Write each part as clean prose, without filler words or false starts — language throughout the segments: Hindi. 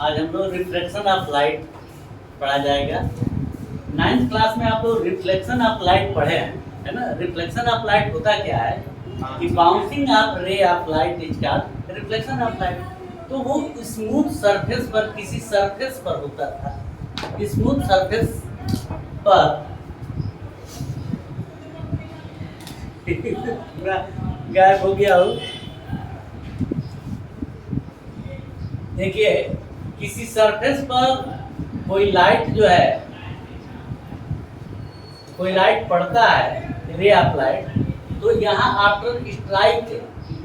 आज हम लोग रिफ्लेक्शन ऑफ लाइट पढ़ा जाएगा। 9th क्लास में आप लोग रिफ्लेक्शन ऑफ लाइट पढ़े हैं, है ना। रिफ्लेक्शन ऑफ लाइट होता क्या है कि बाउंसिंग ऑफ रे of light is called reflection of light. तो वो स्मूथ सरफेस पर, किसी सरफेस पर होता था, स्मूथ सरफेस पर पूरा गायब हो गया हो। देखिए, किसी सरफेस पर कोई लाइट जो है, कोई लाइट पड़ता है, रे ऑफ लाइट, तो यहाँ आफ्टर स्ट्राइक,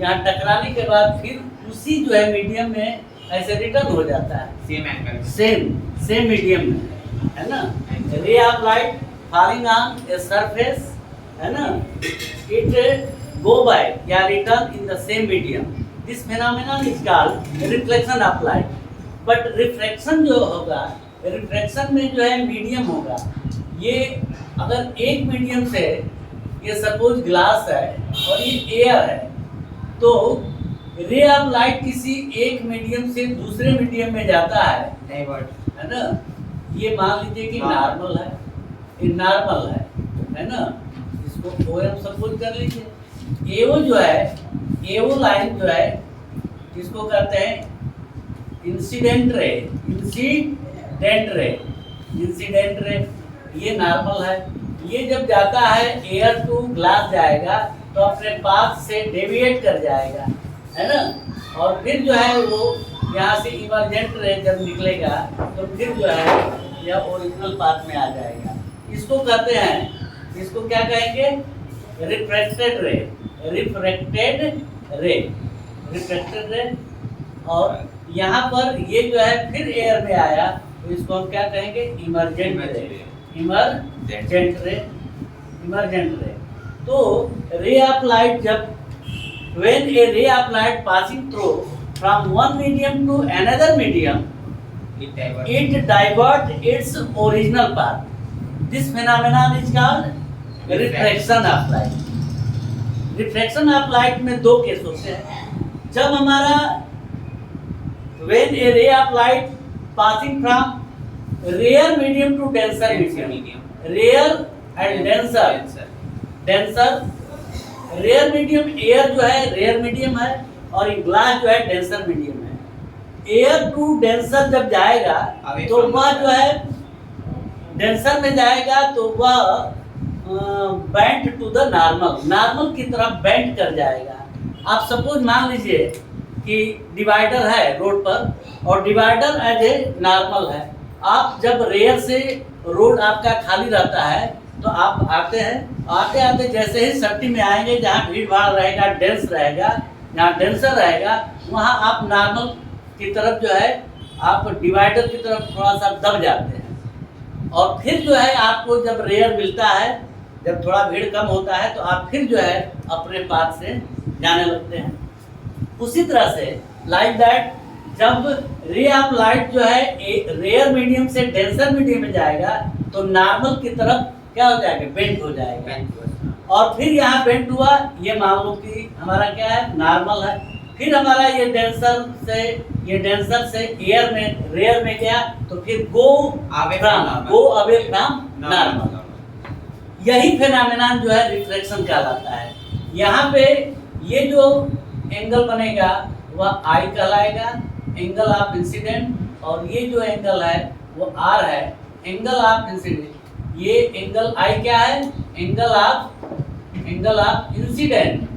यहाँ टकराने के बाद फिर उसी जो है मीडियम में ऐसे रिटर्न हो जाता है, सेम एंगल, सेम मीडियम में, है ना। रे of light falling on a surface, है ना, इट गो बाय या return in the same medium. This phenomenon is called reflection of light. But refraction जो होगा, रिफ्रैक्शन में जो है मीडियम होगा। ये अगर एक मीडियम से, ये सपोज ग्लास है और ये एयर है, तो रे ऑफ लाइट किसी एक मीडियम से दूसरे मीडियम में जाता है, है ना। ये मान लीजिए कि नॉर्मल है, ये नॉर्मल है ना। इसको ओ एम सपोज कर लीजिए। एओ जो है, एओ लाइन जो है, इसको कहते हैं इंसिडेंट रे, इंसिडेंट रे। ये नॉर्मल है। ये जब जाता है एयर टू ग्लास जाएगा तो अपने पाथ से डेविएट कर जाएगा, है ना। और फिर जो है वो यहाँ से इमर्जेंट रे जब निकलेगा तो फिर जो है यह ओरिजिनल पाथ में आ जाएगा। इसको कहते हैं, इसको क्या कहेंगे, रिफ्रैक्टेड रे, रिफ्रैक्टेड रे। और यहाँ पर ये जो है फिर एयर में आया तो इसको हम क्या कहेंगे, इमर्जेंट रे। तो रे ऑफ लाइट जब, when a ray of light passing through from one medium to another medium, it divert its original path. This phenomenon is called refraction of light. Refraction of light में दो केस होते हैं। जब हमारा when a ray of light passing from rare medium to denser medium, rare and denser, rare medium, air जो है रेयर मीडियम है और ग्लास जो है डेंसर मीडियम है। एयर टू डेंसर जब जाएगा तो वह जो है डेंसर में जाएगा तो वह बेंट टू द नॉर्मल की तरफ बेंट कर जाएगा। आप सपोज मान लीजिए कि डिवाइडर है रोड पर और डिवाइडर एज ए नॉर्मल है। आप जब रेयर से रोड आपका खाली रहता है तो आप आते हैं, आते आते जैसे ही सट्टी में आएंगे, जहाँ भीड़ भाड़ रहेगा, डेंस रहेगा, जहाँ डेंसर रहेगा, वहाँ आप नॉर्मल की तरफ जो है आप डिवाइडर की तरफ थोड़ा सा दब जाते हैं। और फिर जो है आपको जब रेयर मिलता है, जब थोड़ा भीड़ कम होता है तो आप फिर जो है अपने पाथ से जाने लगते हैं। उसी तरह से लाइक दैट, जब रे ऑफ लाइट जो है रेयर मीडियम से डेंसर मीडियम में जाएगा तो नॉर्मल की तरफ क्या हो जाएगा, बेंट हो जाएगा। और फिर यहाँ बेंट हुआ, ये मान लो कि हमारा क्या है, नॉर्मल है। फिर हमारा ये डेंसर से एयर में, रेयर में गया तो फिर गो अवे फ्रॉम नॉर्मल। यही फेनोमेनन जो है रिफ्लेक्शन कहलाता है। यहाँ पे ये जो एंगल बनेगा वह आई कहलाएगा, एंगल ऑफ इंसिडेंट। और ये जो एंगल है वो आर है, एंगल ऑफ इंसिडेंट। ये एंगल आई क्या है, एंगल ऑफ इंसिडेंट।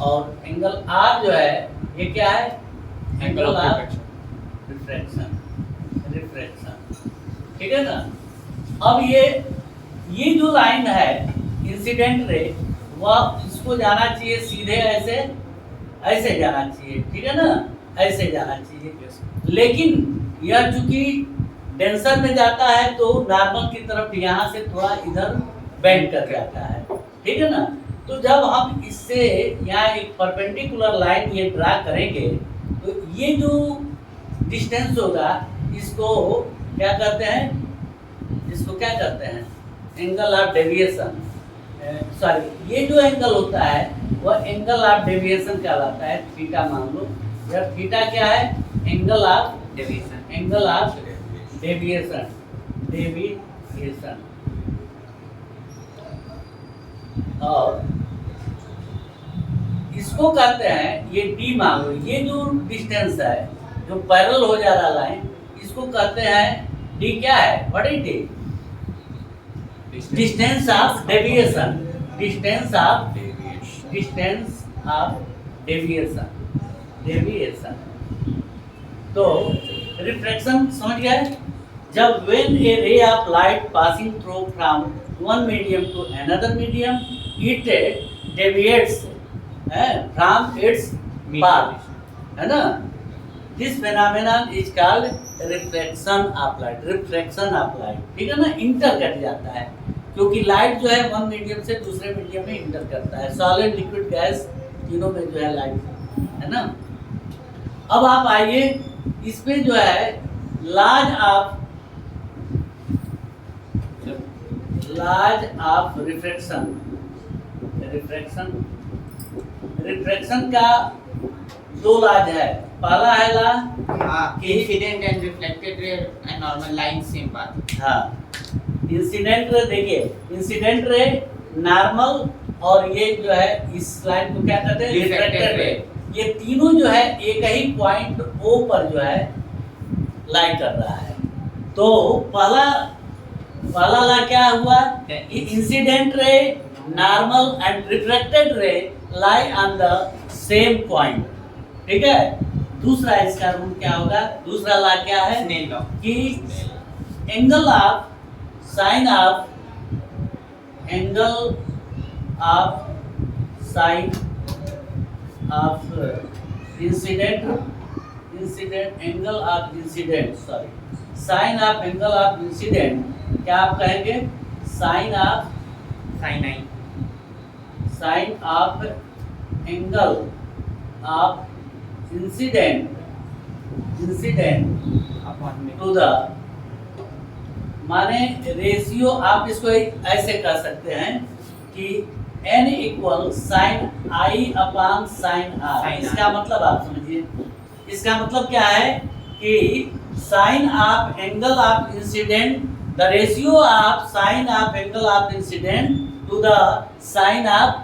और एंगल आर जो है ये क्या है, एंगल ऑफ रिफ्रैक्शन। ठीक है ना। अब ये जो लाइन है इंसिडेंट रे, वह इसको जाना चाहिए सीधे ऐसे जाना चाहिए, ठीक है ना, ऐसे जाना चाहिए। लेकिन यह चूंकि डेंसर में जाता है तो नॉर्मल की तरफ यहाँ से थोड़ा इधर बेंड कर जाता है, ठीक है ना। तो जब हम इससे यहाँ एक परपेंडिकुलर लाइन ये ड्रा करेंगे तो ये जो डिस्टेंस होगा इसको क्या करते हैं, एंगल ऑफ डेविएशन। सॉरी, ये जो एंगल होता है वह एंगल ऑफ डेविएशन कहलाता है, थीटा मान लो। जब थीटा क्या है, angle of deviation, angle of deviation, deviation. और इसको कहते हैं, ये डी मान लो, ये जो डिस्टेंस है जो पैरेलल हो जा रहा लाइन, इसको कहते हैं डी क्या है, what is D? Distance of deviation, distance of deviation, deviation. तो रिफ्लेक्शन समझ गए? जब when a ray of light passing through from one medium to another medium, it deviates from its path, है ना? This phenomenon is called reflection of light, reflection of light, ठीक है ना? इंटर कर जाता है, क्योंकि लाइट जो है वन मीडियम से दूसरे मीडियम में इंटर करता है, सॉलिड लिक्विड गैस तीनों में जो है लाइट, है ना? अब आप आइए इस पे जो है लाज ऑफ रिफ्रैक्शन, रिफ्रैक्शन का दो लाज है। पहला है law incident and reflected ray and normal line same path. हाँ, इंसिडेंट रे, देखिए इंसिडेंट रे, नॉर्मल, और ये जो है इस लाइन को क्या कहते हैं, रिफ्लेक्टेड रे। ये तीनों जो है एक ही पॉइंट ओ पर जो है लाइट कर रहा है। तो पहला ला क्या हुआ, incident ray, normal and reflected ray lie on the same point, ठीक है? दूसरा इसका रूल क्या होगा, दूसरा ला क्या है, स्नेल लॉ, कि angle of sine of incident angle of incident, sorry, sine of angle of incident, क्या आप कहेंगे, sine of angle of incident to the, माने रेशियो, आप इसको ऐसे कह सकते हैं कि n equal sine I upon sine R. इसका मतलब आप समझिए, इसका मतलब क्या है कि sine of angle of incident, the ratio of sine of angle of incident to the sine of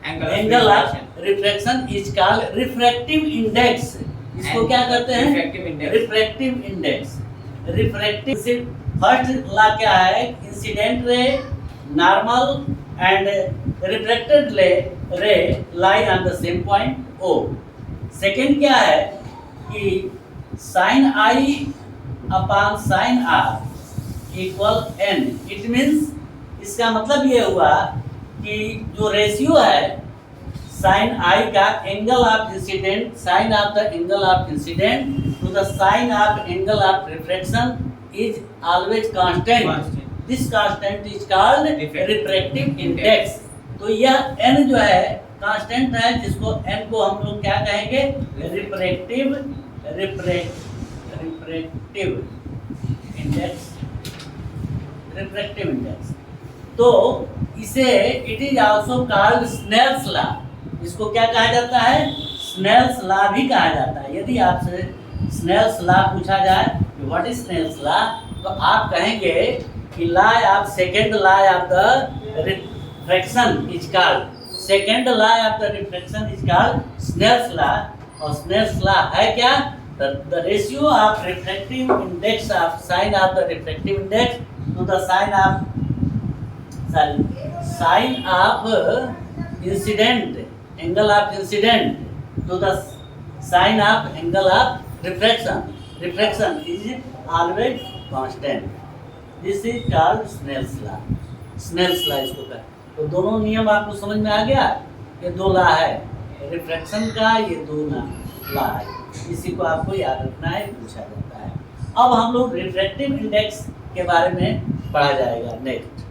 angle of reflection is called refractive index. इसको क्या कहते हैं, refractive index. Refractive first law क्या है, incident ray, normal and reflected ray lie on the same point O. Second क्या है कि sine I upon sine R equal n। It means, इसका मतलब ये हुआ कि जो रेशियो है साइन आई का angle of incident, sine of the angle of incident to the sine of angle of reflection is always constant. This constant is called refractive index. तो यह n जो है कांस्टेंट है, जिसको n को हम लोग क्या कहेंगे, रिफ्रैक्टिव इंडेक्स, रिफ्रैक्टिव इंडेक्स। तो इसे it is also called Snell's law. इसको क्या कहा जाता है, स्नेल्स लॉ भी कहा जाता है। यदि आपसे स्नेल्स लॉ पूछा जाए, व्हाट इज स्नेल्स लॉ, तो आप कहेंगे कि law of second law of the refraction is called, second law of the refraction is called Snell's law. और स्नेल्स लॉ है क्या, the ratio of refractive index of sine of the refractive index to the sine of incident, angle of incident to the sine of angle of refraction. Refraction is always constant. This is called Snell's law. Snell's law इसको कहते हैं। तो दोनों नियम आपको समझ में आ गया, ये दो लॉ है रिफ्रैक्शन का, ये दो लॉ है, इसी को आपको याद रखना है, पूछा जाता है। अब हम लोग रिफ्रैक्टिव इंडेक्स के बारे में पढ़ा जाएगा नेक्स्ट।